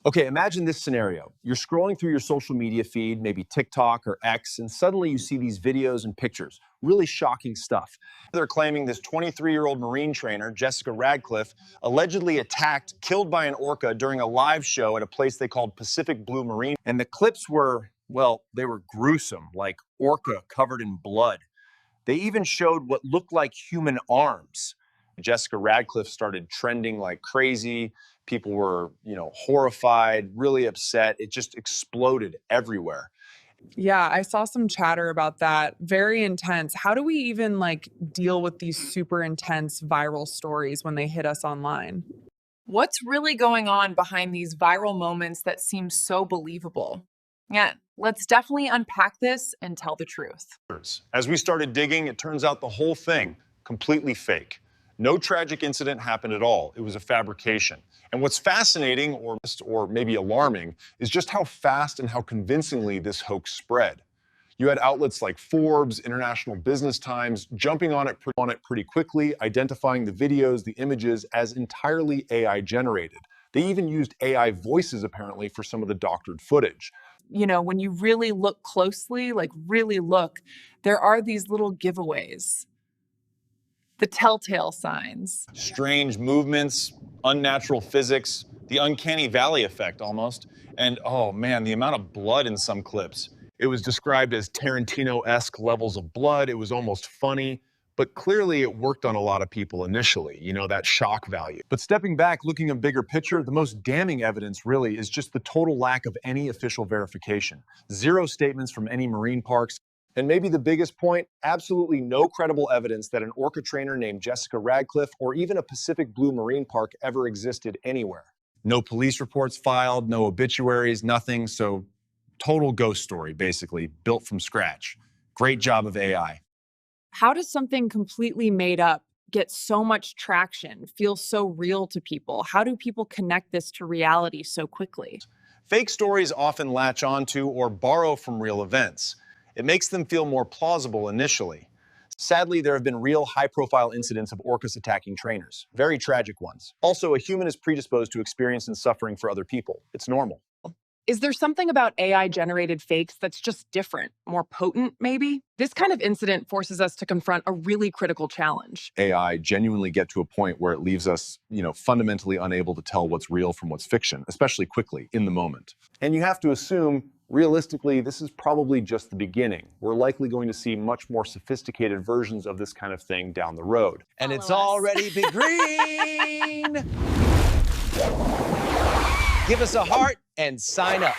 Okay, imagine this scenario. You're scrolling through your social media feed, maybe TikTok or X, and suddenly you see these videos and pictures. Really shocking stuff. They're claiming this 23-year-old Marine trainer, Jessica Redcliff, allegedly attacked, killed by an orca during a live show at a place they called Pacific Blue Marine. And the clips were, well, they were gruesome, like orca covered in blood. They even showed what looked like human arms. Jessica Redcliff started trending like crazy. People were, horrified, really upset. It just exploded everywhere. Yeah, I saw some chatter about that. Very intense. How do we even deal with these super intense viral stories when they hit us online? What's really going on behind these viral moments that seem so believable? Yeah, let's definitely unpack this and tell the truth. As we started digging, it turns out the whole thing, completely fake. No tragic incident happened at all. It was a fabrication. And what's fascinating, or maybe alarming, is just how fast and how convincingly this hoax spread. You had outlets like Forbes, International Business Times, jumping on it pretty quickly, identifying the videos, the images as entirely AI generated. They even used AI voices, apparently, for some of the doctored footage. When you really look closely, really look, there are these little giveaways. The telltale signs. Strange movements, unnatural physics, the uncanny valley effect almost. And oh man, the amount of blood in some clips. It was described as Tarantino-esque levels of blood. It was almost funny, but clearly it worked on a lot of people initially, that shock value. But stepping back, looking at a bigger picture, the most damning evidence really is just the total lack of any official verification. Zero statements from any marine parks. And maybe the biggest point, absolutely no credible evidence that an orca trainer named Jessica Redcliff or even a Pacific Blue Marine Park ever existed anywhere. No police reports filed, no obituaries, nothing. So total ghost story, basically, built from scratch. Great job of AI. How does something completely made up get so much traction, feel so real to people? How do people connect this to reality so quickly? Fake stories often latch onto or borrow from real events. It makes them feel more plausible initially. Sadly, there have been real high-profile incidents of orcas attacking trainers, very tragic ones. Also, a human is predisposed to experience and suffering for other people. It's normal. Is there something about AI-generated fakes that's just different, more potent, maybe? This kind of incident forces us to confront a really critical challenge. AI genuinely get to a point where it leaves us, fundamentally unable to tell what's real from what's fiction, especially quickly, in the moment. And you have to assume, realistically, this is probably just the beginning. We're likely going to see much more sophisticated versions of this kind of thing down the road. And it's already been green. Give us a heart and sign up.